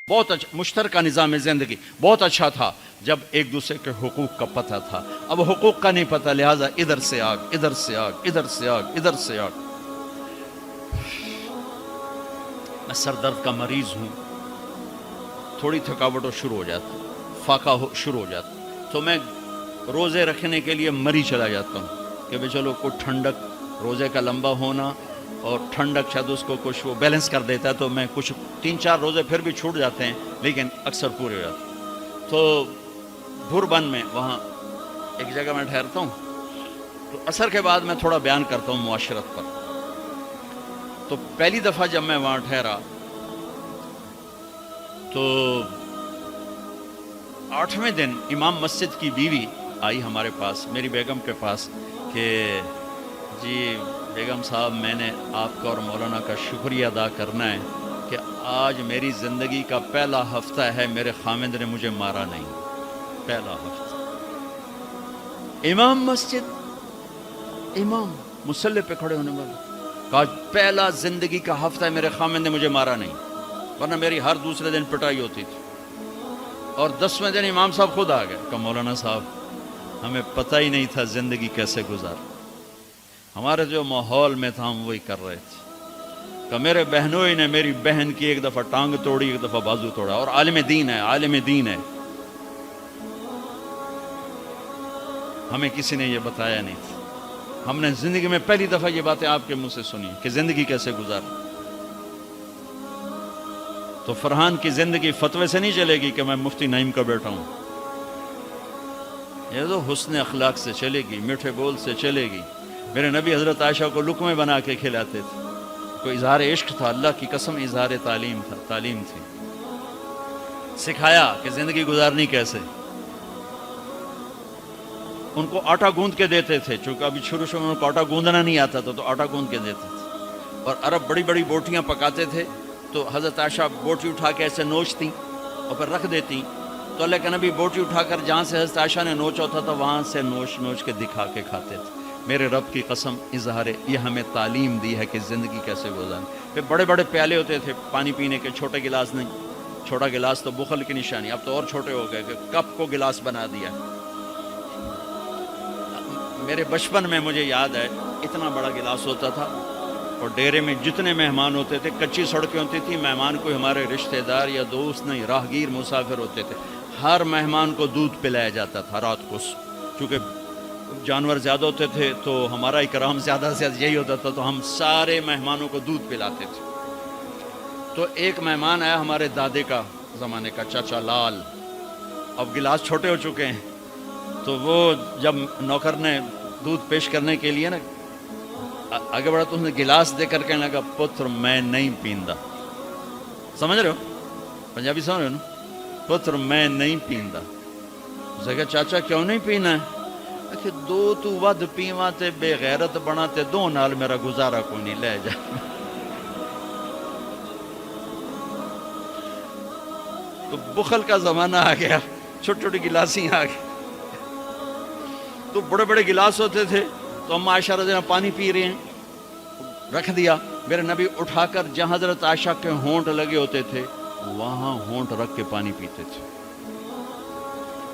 بہت اچھا مشترکہ نظام زندگی بہت اچھا تھا جب ایک دوسرے کے حقوق کا پتہ تھا. اب حقوق کا نہیں پتہ، لہٰذا ادھر سے آگ، ادھر سے آگ، ادھر سے آگ، ادھر سے آگ. میں سر درد کا مریض ہوں، تھوڑی تھکاوٹ شروع ہو جاتا، فاقہ شروع ہو جاتا، تو میں روزے رکھنے کے لیے مری چلا جاتا ہوں کہ بھئی چلو کوئی ٹھنڈک، روزے کا لمبا ہونا اور ٹھنڈک شاید اس کو کچھ وہ بیلنس کر دیتا ہے، تو میں کچھ 3-4 روزے پھر بھی چھوٹ جاتے ہیں لیکن اکثر پورے ہو جاتے ہیں. تو بھوربن میں وہاں ایک جگہ میں ٹھہرتا ہوں، تو عصر کے بعد میں تھوڑا بیان کرتا ہوں معاشرت پر. تو پہلی دفعہ جب میں وہاں ٹھہرا تو 8ویں دن امام مسجد کی بیوی آئی ہمارے پاس، میری بیگم کے پاس، کہ جی بیگم صاحب میں نے آپ کا اور مولانا کا شکریہ ادا کرنا ہے کہ آج میری زندگی کا پہلا ہفتہ ہے میرے خامند نے مجھے مارا نہیں. پہلا ہفتہ امام مسجد، امام مصلی پہ کھڑے ہونے والا، کہا پہلا زندگی کا ہفتہ ہے میرے خامند نے مجھے مارا نہیں، ورنہ میری ہر دوسرے دن پٹائی ہوتی تھی. اور 10ویں دن امام صاحب خود آ گئے، کہا مولانا صاحب ہمیں پتہ ہی نہیں تھا زندگی کیسے گزار، ہمارے جو ماحول میں تھا ہم وہی کر رہے تھے. کہ میرے بہنوئی نے میری بہن کی ایک دفعہ ٹانگ توڑی، ایک دفعہ بازو توڑا، اور عالم دین ہے، عالم دین ہے. ہمیں کسی نے یہ بتایا نہیں تھا، ہم نے زندگی میں پہلی دفعہ یہ باتیں آپ کے منہ سے سنی کہ زندگی کیسے گزار. تو فرحان کی زندگی فتوے سے نہیں چلے گی کہ میں مفتی نعیم کا بیٹا ہوں، یہ تو حسن اخلاق سے چلے گی، میٹھے بول سے چلے گی. میرے نبی حضرت عائشہ کو لقمے بنا کے کھلاتے تھے، کوئی اظہار عشق تھا، اللہ کی قسم اظہار تعلیم تھا، تعلیم تھی. سکھایا کہ زندگی گزارنی کیسے. ان کو آٹا گوندھ کے دیتے تھے، چونکہ ابھی شروع میں ان کو آٹا گوندنا نہیں آتا تھا، تو آٹا گوندھ کے دیتے تھے. اور عرب بڑی بڑی بوٹیاں پکاتے تھے، تو حضرت عائشہ بوٹی اٹھا کے ایسے نوچتیں اور پھر رکھ دیتی. تو اللہ کے نبی بوٹی اٹھا کر جہاں سے حضرت عائشہ نے نوچا ہوتا تھا وہاں سے نوچ نوچ کے دکھا کے کھاتے تھے. میرے رب کی قسم اظہار یہ ہمیں تعلیم دی ہے کہ زندگی کیسے گزاریں. پھر بڑے بڑے پیالے ہوتے تھے پانی پینے کے، چھوٹے گلاس نہیں. چھوٹا گلاس تو بخل کی نشانی، اب تو اور چھوٹے ہو گئے کہ کپ کو گلاس بنا دیا. میرے بچپن میں مجھے یاد ہے اتنا بڑا گلاس ہوتا تھا، اور ڈیرے میں جتنے مہمان ہوتے تھے، کچی سڑکیں ہوتی تھی، مہمان کوئی ہمارے رشتہ دار یا دوست نہیں، راہگیر مسافر ہوتے تھے، ہر مہمان کو دودھ پلایا جاتا تھا رات کو. چونکہ جانور زیادہ ہوتے تھے تو ہمارا اکرام زیادہ سے زیادہ یہی ہوتا تھا، تو ہم سارے مہمانوں کو دودھ پلاتے تھے. تو ایک مہمان آیا ہمارے دادے کا زمانے کا، چاچا لال. اب گلاس چھوٹے ہو چکے ہیں، تو وہ جب نوکر نے دودھ پیش کرنے کے لیے نا آگے بڑھا تو اس نے گلاس دے کر کہنے لگا پتر میں نہیں پیندا. سمجھ رہے ہو پنجابی سمجھ رہے ہو نا، پتر میں نہیں پیندا. اسے کہا چاچا کیوں نہیں پینا ہے؟ کہ دو تو ود پیواں تے بے غیرت بنا تے دو نال میرا گزارا کوئی نہیں، لے جا. تو بخل کا زمانہ آ گیا، چھوٹی چھوٹی گلاسیں آ گئی. تو بڑے بڑے گلاس ہوتے تھے، تو ہم عائشہ رضی اللہ پانی پی رہے ہیں، رکھ دیا. میرے نبی اٹھا کر جہاں حضرت عائشہ کے ہونٹ لگے ہوتے تھے وہاں ہونٹ رکھ کے پانی پیتے تھے.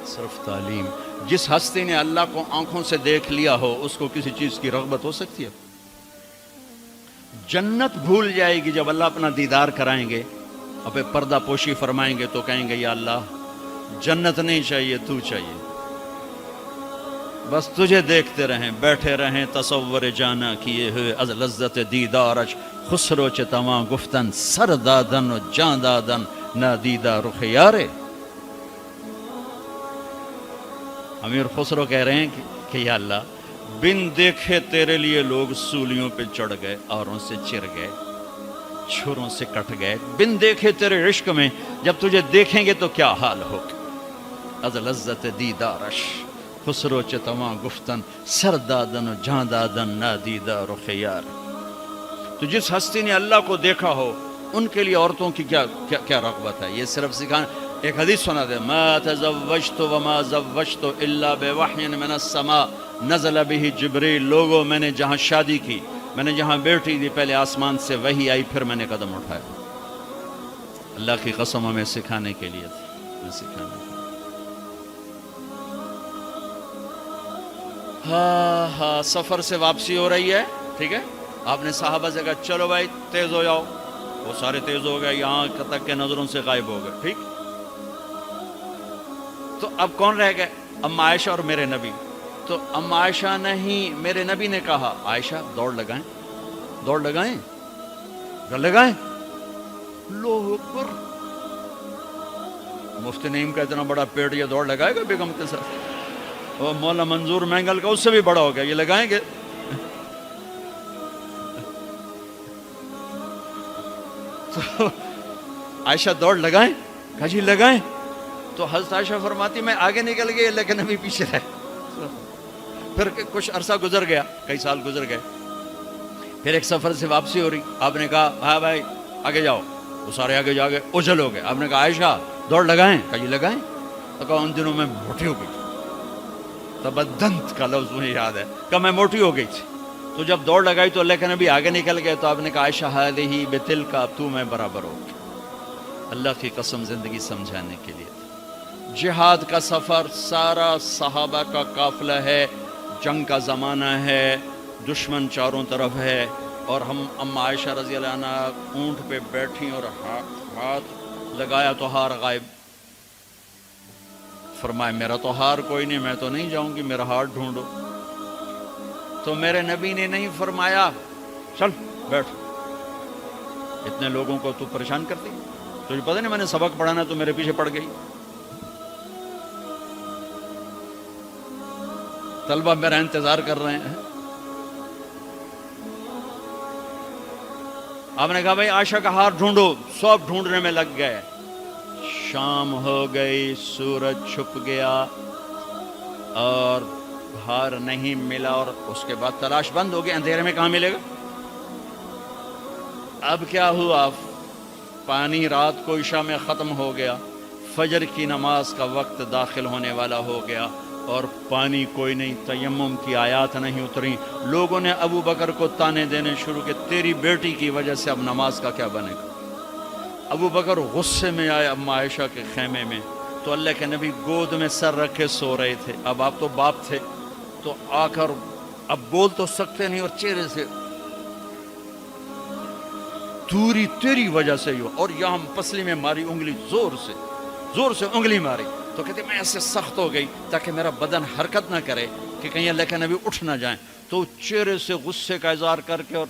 صرف تعلیم. جس ہستی نے اللہ کو آنکھوں سے دیکھ لیا ہو اس کو کسی چیز کی رغبت ہو سکتی ہے؟ جنت بھول جائے گی جب اللہ اپنا دیدار کرائیں گے اور پھر پردہ پوشی فرمائیں گے تو کہیں گے یا اللہ جنت نہیں چاہیے، تو چاہیے، بس تجھے دیکھتے رہیں، بیٹھے رہیں تصور جانا کیے ہوئے از لذت دیدارش، خسرو چتواں گفتن سر دادن و جان دادن نادیدہ رخ یارے. امیر خسرو کہہ رہے ہیں کہ یا اللہ بن دیکھے تیرے لیے لوگ سولیوں پہ چڑھ گئے، اوروں سے چر گئے، چھروں سے کٹ گئے. بن دیکھے تیرے عشق میں جب تجھے دیکھیں گے تو کیا حال ہوگا. از لذت دیدارش خسرو چتواں گفتن سر دادن و جان دادن نادیدہ رخ یار. تو جس ہستی نے اللہ کو دیکھا ہو ان کے لیے عورتوں کی کیا رغبت ہے. یہ صرف سکھانا. ایک حدیث سنا دے، ما تزوجت وما زوجت الا بوحی من السماء نزل به جبریل. لوگوں میں نے جہاں شادی کی، میں نے جہاں بیٹی دی، پہلے آسمان سے وحی آئی، پھر میں نے قدم اٹھایا. اللہ کی قسم ہمیں سکھانے کے لیے تھی، ہمیں سکھانے کے لیے۔ ہاں ہاں، سفر سے واپسی ہو رہی ہے، ٹھیک ہے، آپ نے صحابہ سے کہا چلو بھائی تیز ہو جاؤ، وہ سارے تیز ہو گئے، یہاں تک کہ نظروں سے غائب ہو گئے، ٹھیک۔ تو اب کون رہ گئے؟ اما عائشہ اور میرے نبی۔ تو اما عائشہ نے ہی میرے نبی نے کہا عائشہ دوڑ لگائیں، دوڑ لگائیں، لگائیں۔ اللہ اکبر، مفتی نعیم کا اتنا بڑا پیٹ، یہ دوڑ لگائے گا بیگم کے ساتھ؟ اور مولا منظور مینگل کا اس سے بھی بڑا ہو گیا، یہ لگائیں گے؟ تو عائشہ دوڑ لگائیں، کہا جی لگائیں۔ تو حضرت عائشہ فرماتی میں آگے نکل گئی لیکن ابھی پیچھے رہے۔ پھر کچھ عرصہ گزر گیا، کئی سال گزر گئے، پھر ایک سفر سے واپسی ہو رہی، آپ نے کہا ہاں بھائی آگے جاؤ، وہ سارے آگے جا گئے، اجل ہو گئے۔ آپ نے کہا عائشہ دوڑ لگائیں، کہا جی لگائیں۔ تو کہا ان دنوں میں موٹی ہو گئی تھی، تبدنت کا لفظ مجھے یاد ہے، کہ میں موٹی ہو گئی تھی، تو جب دوڑ لگائی تو اللہ کے نبی آگے نکل گئے، تو آپ نے کہا عائشہ ہذہ بتلک، اب تو میں برابر ہو گئی۔ اللہ کی قسم زندگی سمجھانے کے لیے۔ جہاد کا سفر سارا صحابہ کا قافلہ ہے، جنگ کا زمانہ ہے، دشمن چاروں طرف ہے، اور ہم اما عائشہ رضی اللہ عنہ اونٹ پہ بیٹھی اور ہاتھ لگایا تو ہار غائب۔ فرمایا میرا تو ہار کوئی نہیں، میں تو نہیں جاؤں گی، میرا ہار ڈھونڈو۔ تو میرے نبی نے نہیں فرمایا چل بیٹھ، اتنے لوگوں کو تو پریشان کرتی، تجھے پتہ نہیں میں نے سبق پڑھانا تو میرے پیچھے پڑ گئی، طلبہ میرا انتظار کر رہے ہیں۔ آپ نے کہا بھائی عائشہ کا ہار ڈھونڈو، سب ڈھونڈنے میں لگ گئے، شام ہو گئی، سورج چھپ گیا اور ہار نہیں ملا، اور اس کے بعد تلاش بند ہو گئی، اندھیرے میں کہاں ملے گا؟ اب کیا ہوا؟ پانی رات کو عشاء میں ختم ہو گیا، فجر کی نماز کا وقت داخل ہونے والا ہو گیا، اور پانی کوئی نہیں، تیمم کی آیات نہیں اتری۔ لوگوں نے ابو بکر کو تانے دینے شروع کہ تیری بیٹی کی وجہ سے اب نماز کا کیا بنے گا؟ ابو بکر غصے میں آئے اما عائشہ کے خیمے میں، تو اللہ کے نبی گود میں سر رکھے سو رہے تھے، اب آپ تو باپ تھے، تو آ کر اب بول تو سکتے نہیں، اور چہرے سے دوری تیری وجہ سے ہو، اور یہاں پسلی میں ماری انگلی، زور سے انگلی ماری، تو کہتے میں ایسے سخت ہو گئی تاکہ میرا بدن حرکت نہ کرے کہ کہیں اللہ کے نبی اٹھ نہ جائیں، تو چہرے سے غصے کا اظہار کر کے، اور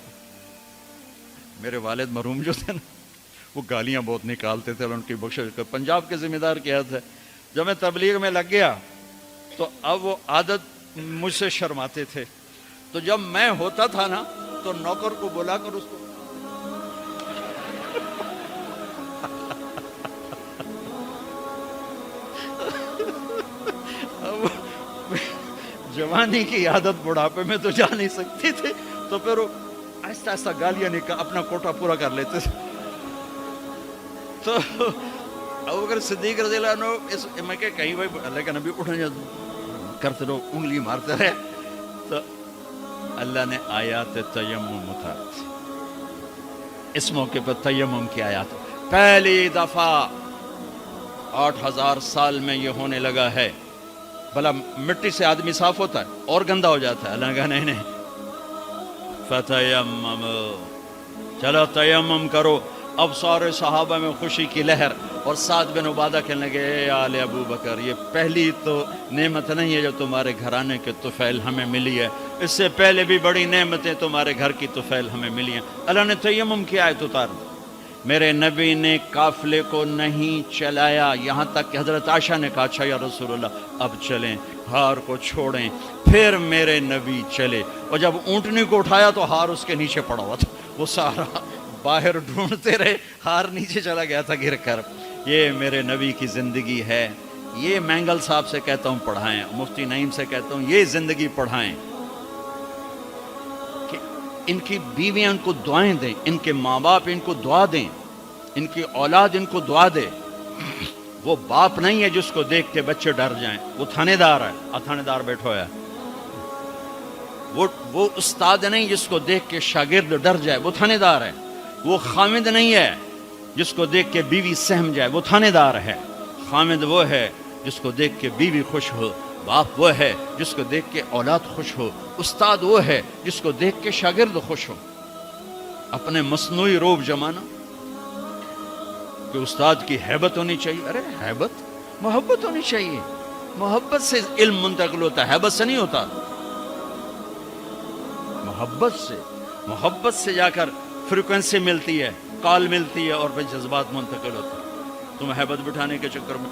میرے والد مرحوم جو تھے نا وہ گالیاں بہت نکالتے تھے، اور ان کی بخشش پنجاب کے ذمہ دار کیا تھے، جب میں تبلیغ میں لگ گیا تو اب وہ عادت مجھ سے شرماتے تھے، تو جب میں ہوتا تھا نا تو نوکر کو بلا کر اس کو جوانی کی عادت بڑھاپے میں تو جا نہیں سکتی تھی، تو پھر وہ آہستہ آہستہ گالیاں نکال اپنا کوٹا پورا کر لیتے تھے۔ تو ابوبکر صدیق رضی اللہ عنہ میں کہ کہیں بھائی اللہ کا نبی اٹھ جا کرتے رہو، انگلی مارتے رہے، تو اللہ نے آیات تیمم اتاری، اس موقع پر تیمم کی آیات پہلی دفعہ 8000 سال میں یہ ہونے لگا ہے۔ بھلا مٹی سے آدمی صاف ہوتا ہے اور گندا ہو جاتا ہے؟ اللہ نے کہا نہیں، فتیمم، چلو تیمم کرو۔ اب سارے صحابہ میں خوشی کی لہر، اور سعد بن عبادہ کہنے لگے اے آل ابو بکر، یہ پہلی تو نعمت نہیں ہے جو تمہارے گھرانے کے طفیل ہمیں ملی ہے، اس سے پہلے بھی بڑی نعمتیں تمہارے گھر کی طفیل ہمیں ملی ہیں۔ اللہ نے تیمم کی آیت اتار دی۔ میرے نبی نے قافلے کو نہیں چلایا، یہاں تک کہ حضرت عائشہ نے کہا اچھا یا رسول اللہ اب چلیں، ہار کو چھوڑیں۔ پھر میرے نبی چلے، اور جب اونٹنی کو اٹھایا تو ہار اس کے نیچے پڑا ہوا تھا، وہ سارا باہر ڈھونڈتے رہے، ہار نیچے چلا گیا تھا گر کر۔ یہ میرے نبی کی زندگی ہے، یہ مینگل صاحب سے کہتا ہوں پڑھائیں، مفتی نعیم سے کہتا ہوں یہ زندگی پڑھائیں، کہ ان کی بیویاں ان کو دعائیں دیں، ان کے ماں باپ ان کو دعا دیں، ان کی اولاد ان کو دعا دے۔ وہ باپ نہیں ہے جس کو دیکھ کے بچے ڈر جائیں، وہ تھانے دار ہے، تھانے دار بیٹھو ہے۔ وہ استاد نہیں جس کو دیکھ کے شاگرد ڈر جائے، وہ تھانے دار ہے۔ وہ خامد نہیں ہے جس کو دیکھ کے بیوی سہم جائے وہ تھانے دار ہے، خامد وہ ہے جس کو دیکھ کے بیوی خوش ہو، باپ وہ ہے جس کو دیکھ کے اولاد خوش ہو، استاد وہ ہے جس کو دیکھ کے شاگرد خوش ہو۔ اپنے مصنوعی روب جمانا کہ استاد کی ہیبت ہونی چاہیے، ارے ہیبت، محبت ہونی چاہیے، محبت سے علم منتقل ہوتا ہے، ہیبت سے نہیں ہوتا، محبت سے جا کر فریکوینسی ملتی ہے، کال ملتی ہے اور پھر جذبات منتقل ہوتے ہیں۔ تم ہیبت بٹھانے کے چکر میں